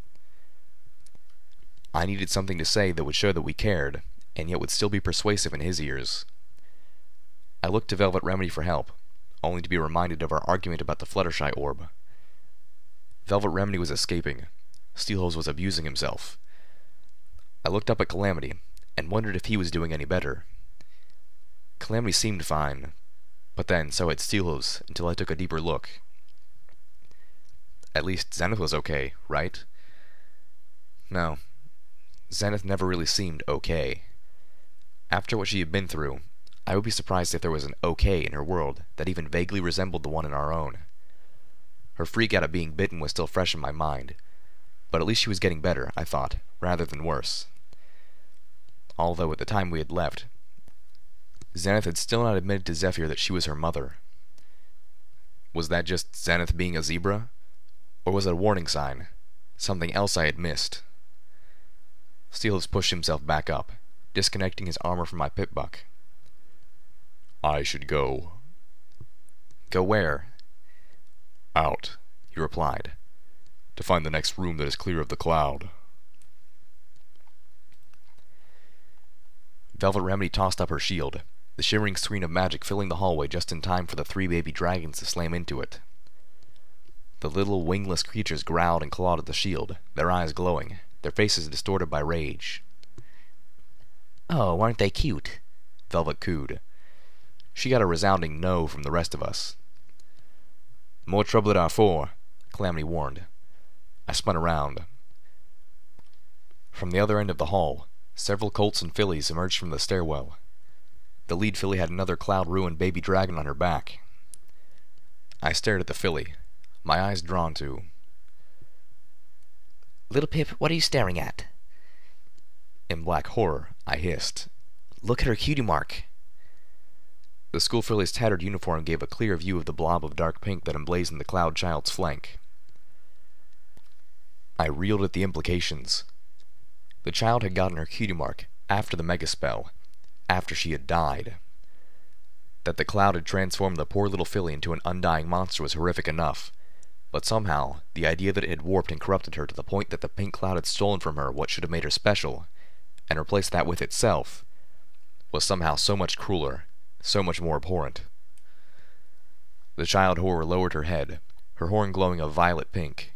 I needed something to say that would show that we cared, and yet would still be persuasive in his ears. I looked to Velvet Remedy for help, only to be reminded of our argument about the Fluttershy orb. Velvet Remedy was escaping. Steelhills was abusing himself. I looked up at Calamity, and wondered if he was doing any better. Calamity seemed fine, but then so had Steelhills until I took a deeper look. At least Zenith was okay, right? No. Zenith never really seemed okay. After what she had been through, I would be surprised if there was an okay in her world that even vaguely resembled the one in our own. Her freak out of being bitten was still fresh in my mind, but at least she was getting better, I thought, rather than worse. Although at the time we had left, Zenith had still not admitted to Zephyr that she was her mother. Was that just Zenith being a zebra? Or was it a warning sign? Something else I had missed? Steelhills pushed himself back up, disconnecting his armor from my pipbuck. I should go. Go where? Out, he replied, to find the next room that is clear of the cloud. Velvet Remedy tossed up her shield, the shimmering screen of magic filling the hallway just in time for the 3 baby dragons to slam into it. The little wingless creatures growled and clawed at the shield, their eyes glowing, their faces distorted by rage. Oh, aren't they cute? Velvet cooed. She got a resounding no from the rest of us. More trouble at our fore, Calamity warned. I spun around. From the other end of the hall, several colts and fillies emerged from the stairwell. The lead filly had another cloud-ruined baby dragon on her back. I stared at the filly, my eyes drawn to. Little Pip, what are you staring at? In black horror, I hissed. Look at her cutie mark. The school filly's tattered uniform gave a clear view of the blob of dark pink that emblazoned the cloud child's flank. I reeled at the implications. The child had gotten her cutie mark after the megaspell, after she had died. That the cloud had transformed the poor little filly into an undying monster was horrific enough, but somehow the idea that it had warped and corrupted her to the point that the pink cloud had stolen from her what should have made her special, and replaced that with itself, was somehow so much crueler, so much more abhorrent. The child horror lowered her head, her horn glowing a violet pink.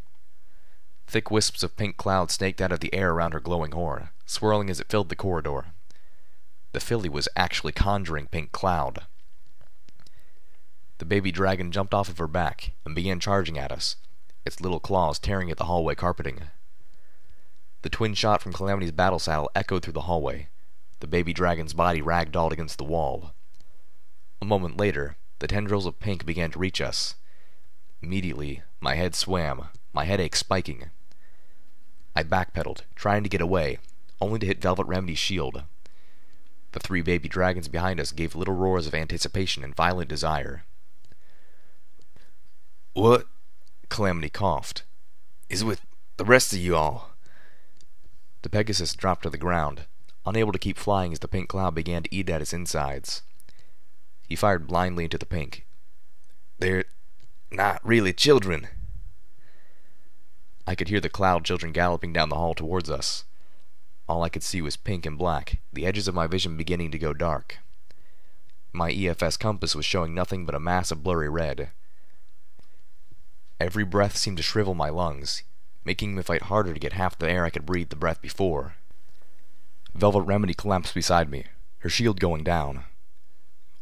Thick wisps of pink cloud snaked out of the air around her glowing horn, swirling as it filled the corridor. The filly was actually conjuring pink cloud. The baby dragon jumped off of her back and began charging at us, its little claws tearing at the hallway carpeting. The twin shot from Calamity's battle saddle echoed through the hallway, the baby dragon's body ragdolled against the wall. A moment later, the tendrils of pink began to reach us. Immediately, my head swam, my headache spiking. I backpedaled, trying to get away, only to hit Velvet Remedy's shield. The 3 baby dragons behind us gave little roars of anticipation and violent desire. What? Calamity coughed. Is with the rest of you all? The Pegasus dropped to the ground, unable to keep flying as the pink cloud began to eat at its insides. He fired blindly into the pink. They're not really children. I could hear the cloud children galloping down the hall towards us. All I could see was pink and black, the edges of my vision beginning to go dark. My EFS compass was showing nothing but a mass of blurry red. Every breath seemed to shrivel my lungs, making me fight harder to get half the air I could breathe the breath before. Velvet Remedy collapsed beside me, her shield going down.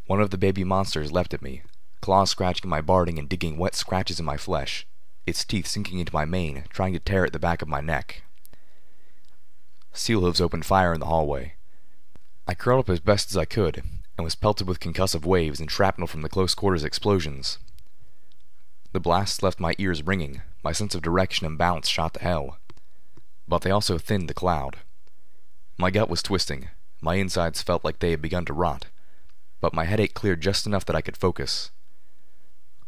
One of the baby monsters leapt at me, claws scratching my barding and digging wet scratches in my flesh, its teeth sinking into my mane, trying to tear at the back of my neck. Steelhooves opened fire in the hallway. I curled up as best as I could, and was pelted with concussive waves and shrapnel from the close quarters explosions. The blasts left my ears ringing, my sense of direction and balance shot to hell. But they also thinned the cloud. My gut was twisting, my insides felt like they had begun to rot, but my headache cleared just enough that I could focus.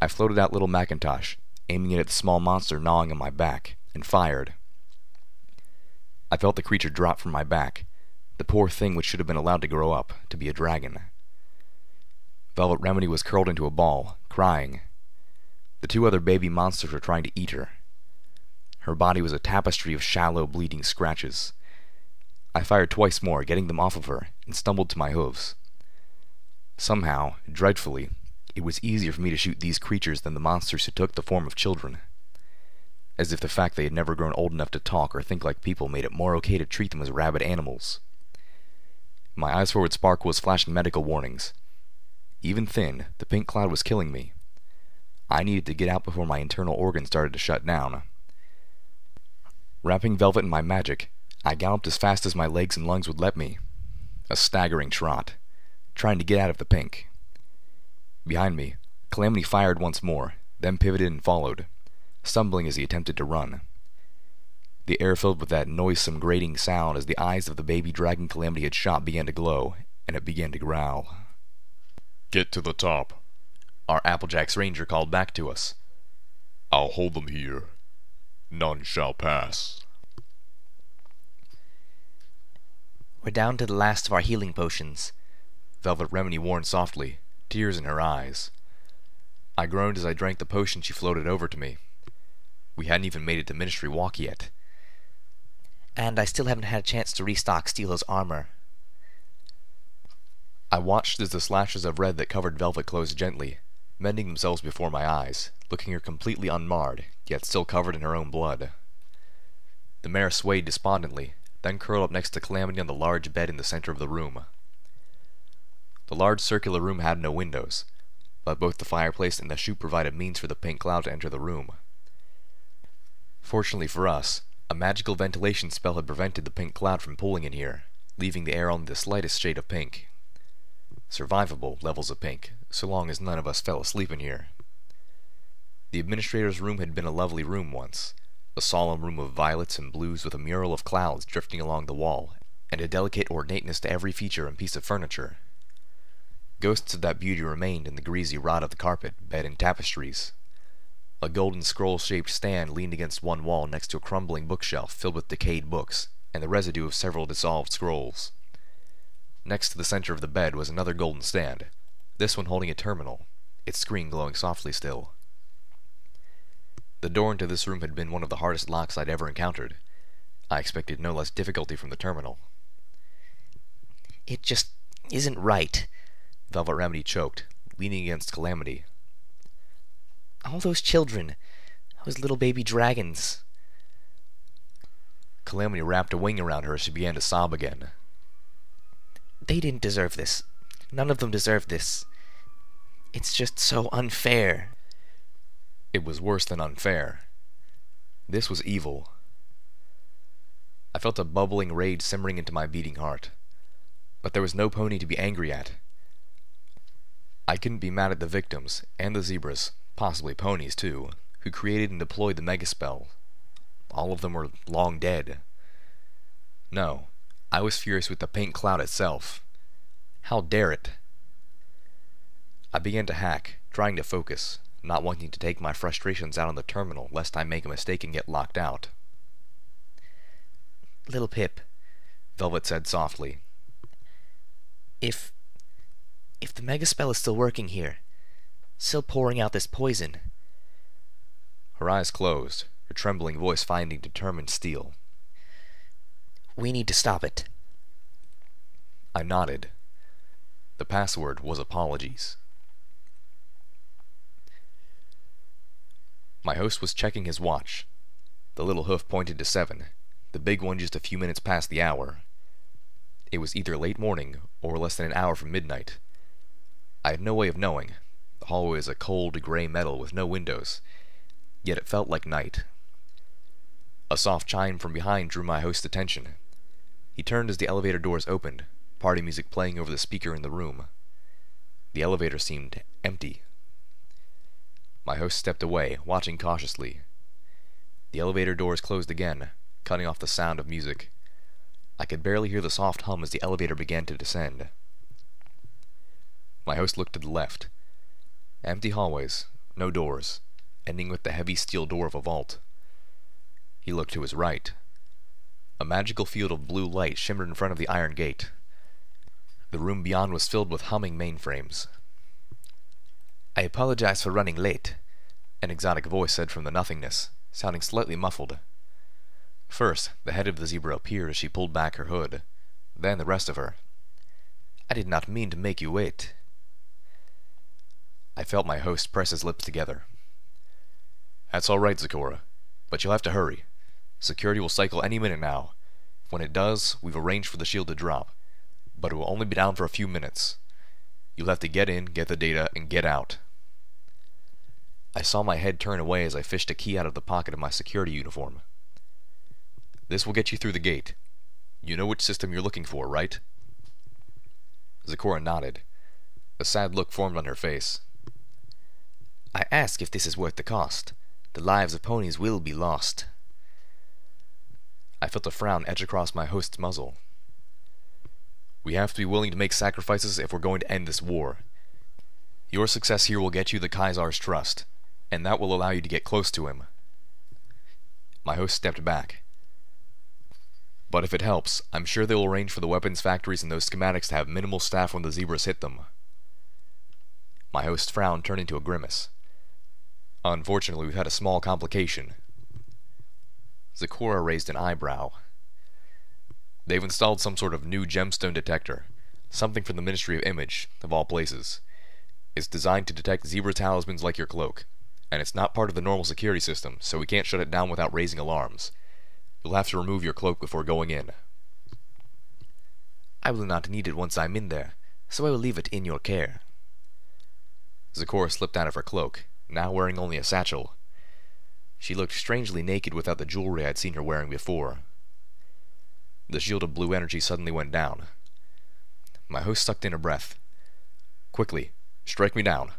I floated out little Macintosh, aiming it at the small monster gnawing on my back, and fired. I felt the creature drop from my back, the poor thing which should have been allowed to grow up, to be a dragon. Velvet Remedy was curled into a ball, crying. The two other baby monsters were trying to eat her. Her body was a tapestry of shallow, bleeding scratches. I fired twice more, getting them off of her, and stumbled to my hooves. Somehow, dreadfully, it was easier for me to shoot these creatures than the monsters who took the form of children. As if the fact they had never grown old enough to talk or think like people made it more okay to treat them as rabid animals. My eyes forward sparkle was flashing medical warnings. Even thin, the pink cloud was killing me. I needed to get out before my internal organs started to shut down. Wrapping Velvet in my magic, I galloped as fast as my legs and lungs would let me. A staggering trot, trying to get out of the pink. Behind me, Calamity fired once more, then pivoted and followed, stumbling as he attempted to run. The air filled with that noisome grating sound as the eyes of the baby dragon Calamity had shot began to glow, and it began to growl. Get to the top. Our Applejack's ranger called back to us. I'll hold them here. None shall pass. We're down to the last of our healing potions. Velvet Remedy warned softly, tears in her eyes. I groaned as I drank the potion she floated over to me. We hadn't even made it to Ministry Walk yet. And I still haven't had a chance to restock Steel's armor. I watched as the slashes of red that covered Velvet closed gently, mending themselves before my eyes, looking her completely unmarred, yet still covered in her own blood. The mare swayed despondently, then curled up next to Calamity on the large bed in the center of the room. The large circular room had no windows, but both the fireplace and the chute provided means for the pink cloud to enter the room. Fortunately for us, a magical ventilation spell had prevented the pink cloud from pulling in here, leaving the air only the slightest shade of pink. Survivable levels of pink, so long as none of us fell asleep in here. The administrator's room had been a lovely room once, a solemn room of violets and blues with a mural of clouds drifting along the wall, and a delicate ornateness to every feature and piece of furniture. Ghosts of that beauty remained in the greasy rot of the carpet, bed, and tapestries. A golden scroll-shaped stand leaned against one wall next to a crumbling bookshelf filled with decayed books, and the residue of several dissolved scrolls. Next to the center of the bed was another golden stand, this one holding a terminal, its screen glowing softly still. The door into this room had been one of the hardest locks I'd ever encountered. I expected no less difficulty from the terminal. It just isn't right. Velvet Remedy choked, leaning against Calamity. All those children, those little baby dragons. Calamity wrapped a wing around her as she began to sob again. They didn't deserve this. None of them deserved this. It's just so unfair. It was worse than unfair. This was evil. I felt a bubbling rage simmering into my beating heart. But there was no pony to be angry at. I couldn't be mad at the victims, and the zebras, possibly ponies too, who created and deployed the megaspell. All of them were long dead. No, I was furious with the pink cloud itself. How dare it? I began to hack, trying to focus, not wanting to take my frustrations out on the terminal lest I make a mistake and get locked out. Little Pip, Velvet said softly. If the megaspell is still working here, still pouring out this poison. Her eyes closed, her trembling voice finding determined steel. We need to stop it. I nodded. The password was apologies. My host was checking his watch. The little hoof pointed to 7, the big one just a few minutes past the hour. It was either late morning or less than an hour from midnight. I had no way of knowing. The hallway is a cold, gray metal with no windows, yet it felt like night. A soft chime from behind drew my host's attention. He turned as the elevator doors opened, party music playing over the speaker in the room. The elevator seemed empty. My host stepped away, watching cautiously. The elevator doors closed again, cutting off the sound of music. I could barely hear the soft hum as the elevator began to descend. My host looked to the left. Empty hallways, no doors, ending with the heavy steel door of a vault. He looked to his right. A magical field of blue light shimmered in front of the iron gate. The room beyond was filled with humming mainframes. "I apologize for running late," an exotic voice said from the nothingness, sounding slightly muffled. First, the head of the zebra appeared as she pulled back her hood, then the rest of her. "I did not mean to make you wait." I felt my host press his lips together. "That's all right, Zecora, but you'll have to hurry. Security will cycle any minute now. When it does, we've arranged for the shield to drop, but it will only be down for a few minutes. You'll have to get in, get the data, and get out." I saw my head turn away as I fished a key out of the pocket of my security uniform. "This will get you through the gate. You know which system you're looking for, right?" Zecora nodded. A sad look formed on her face. "I ask if this is worth the cost. The lives of ponies will be lost." I felt a frown edge across my host's muzzle. "We have to be willing to make sacrifices if we're going to end this war. Your success here will get you the Kaiser's trust, and that will allow you to get close to him." My host stepped back. "But if it helps, I'm sure they'll arrange for the weapons factories and those schematics to have minimal staff when the zebras hit them." My host's frown turned into a grimace. "Unfortunately, we've had a small complication." Zecora raised an eyebrow. "They've installed some sort of new gemstone detector, something from the Ministry of Image, of all places. It's designed to detect zebra talismans like your cloak, and it's not part of the normal security system, so we can't shut it down without raising alarms. You'll have to remove your cloak before going in." "I will not need it once I'm in there, so I will leave it in your care." Zecora slipped out of her cloak, now wearing only a satchel. She looked strangely naked without the jewelry I'd seen her wearing before. The shield of blue energy suddenly went down. My host sucked in a breath. "Quickly, strike me down.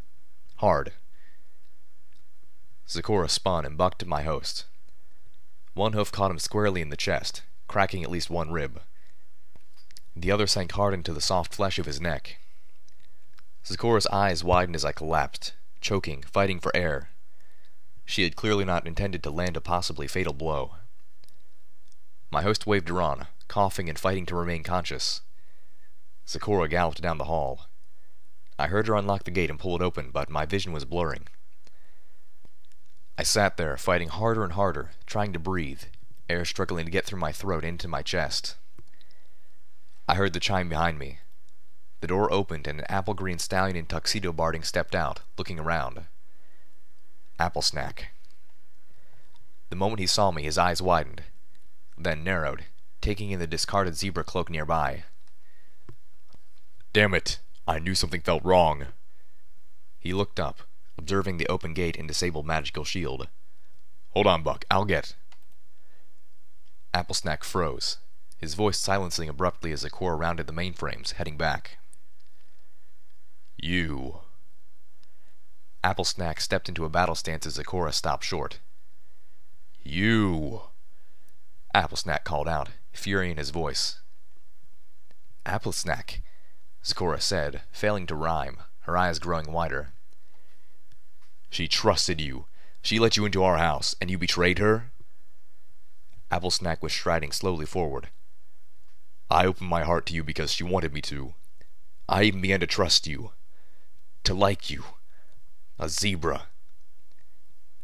Hard." Zecora spun and bucked at my host. One hoof caught him squarely in the chest, cracking at least one rib. The other sank hard into the soft flesh of his neck. Zecora's eyes widened as I collapsed, choking, fighting for air. She had clearly not intended to land a possibly fatal blow. My host waved her on, coughing and fighting to remain conscious. Zecora galloped down the hall. I heard her unlock the gate and pull it open, but my vision was blurring. I sat there, fighting harder and harder, trying to breathe, air struggling to get through my throat into my chest. I heard the chime behind me. The door opened and an apple-green stallion in tuxedo barding stepped out, looking around. Applesnack. The moment he saw me, his eyes widened, then narrowed, taking in the discarded zebra cloak nearby. "Damn it! I knew something felt wrong." He looked up, observing the open gate and disabled magical shield. "Hold on, Buck. I'll get..." Applesnack froze, his voice silencing abruptly as Zecora rounded the mainframes, heading back. "You..." Applesnack stepped into a battle stance as Zecora stopped short. "You..." Applesnack called out, fury in his voice. "Applesnack," Zecora said, failing to rhyme, her eyes growing wider. "She trusted you. She let you into our house, and you betrayed her?" Applesnack was striding slowly forward. "I opened my heart to you because she wanted me to. I even began to trust you. To like you. A zebra.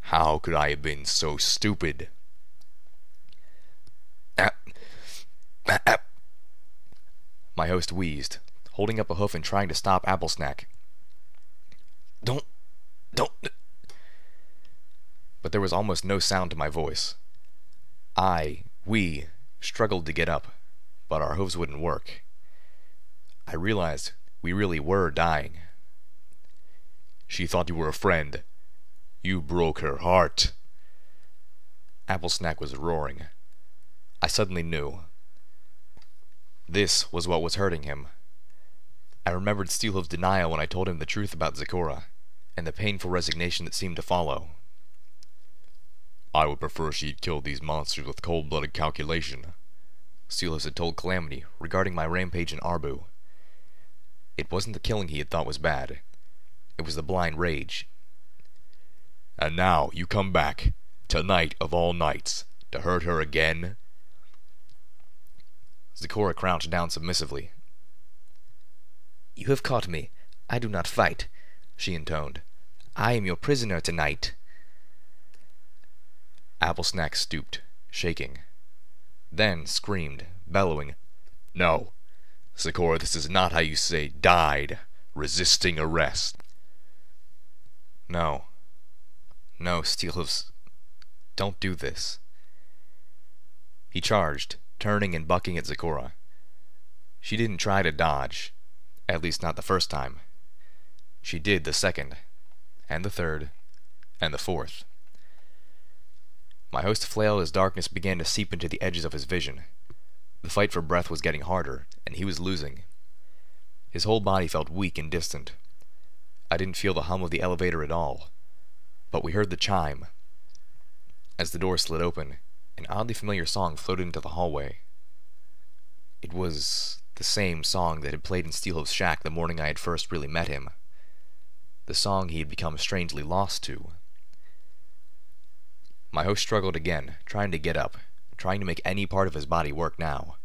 How could I have been so stupid?" My host wheezed, holding up a hoof and trying to stop Applesnack. Don't... but there was almost no sound to my voice. We, struggled to get up, but our hooves wouldn't work. I realized we really were dying. She thought you were a friend. You broke her heart. Applesnack was roaring. I suddenly knew. This was what was hurting him. I remembered Steelhoof's denial when I told him the truth about Zecora, and the painful resignation that seemed to follow. I would prefer she'd killed these monsters with cold-blooded calculation, Steelhoof had told Calamity regarding my rampage in Arbu. It wasn't the killing he had thought was bad. It was the blind rage. And now you come back, tonight of all nights, to hurt her again? Zecora crouched down submissively. You have caught me. I do not fight, she intoned. I am your prisoner tonight. Applesnack stooped, shaking. Then screamed, bellowing, No, Zecora, this is not how you say died, resisting arrest. No, Steelhoofs, don't do this. He charged, turning and bucking at Zecora. She didn't try to dodge, at least not the first time. She did the second, and the third, and the fourth. My host flailed as darkness began to seep into the edges of his vision. The fight for breath was getting harder, and he was losing. His whole body felt weak and distant. I didn't feel the hum of the elevator at all, but we heard the chime. As the door slid open, an oddly familiar song floated into the hallway. It was the same song that had played in Steelhoof's shack the morning I had first really met him. The song he had become strangely lost to. My host struggled again, trying to get up, trying to make any part of his body work now.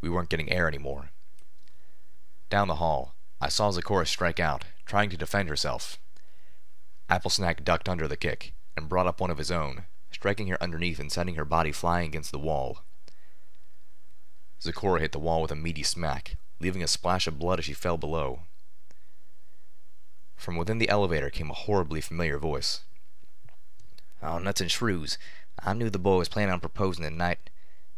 We weren't getting air anymore. Down the hall, I saw Zecora strike out, trying to defend herself. Applesnack ducked under the kick, and brought up one of his own, striking her underneath and sending her body flying against the wall. Zecora hit the wall with a meaty smack, leaving a splash of blood as she fell below. From within the elevator came a horribly familiar voice. Oh, nuts and shrews. I knew the boy was planning on proposing tonight.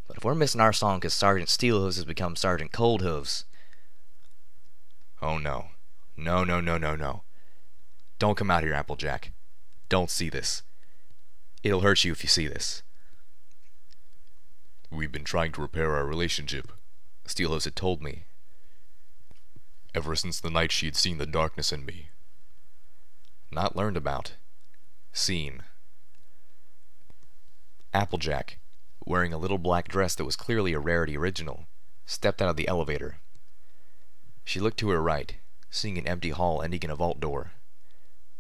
But if we're missing our song because Sergeant Steelhooves has become Sergeant Coldhooves... Oh no. No. Don't come out here, Applejack. Don't see this. It'll hurt you if you see this. We've been trying to repair our relationship, Steelhooves had told me. Ever since the night she had seen the darkness in me. Not learned about. Seen. Applejack, wearing a little black dress that was clearly a Rarity original, stepped out of the elevator. She looked to her right, seeing an empty hall ending in a vault door.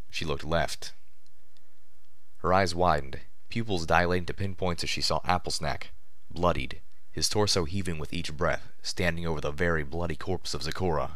She looked left. Her eyes widened, pupils dilating to pinpoints as she saw Applesnack, bloodied, his torso heaving with each breath, standing over the very bloody corpse of Zecora.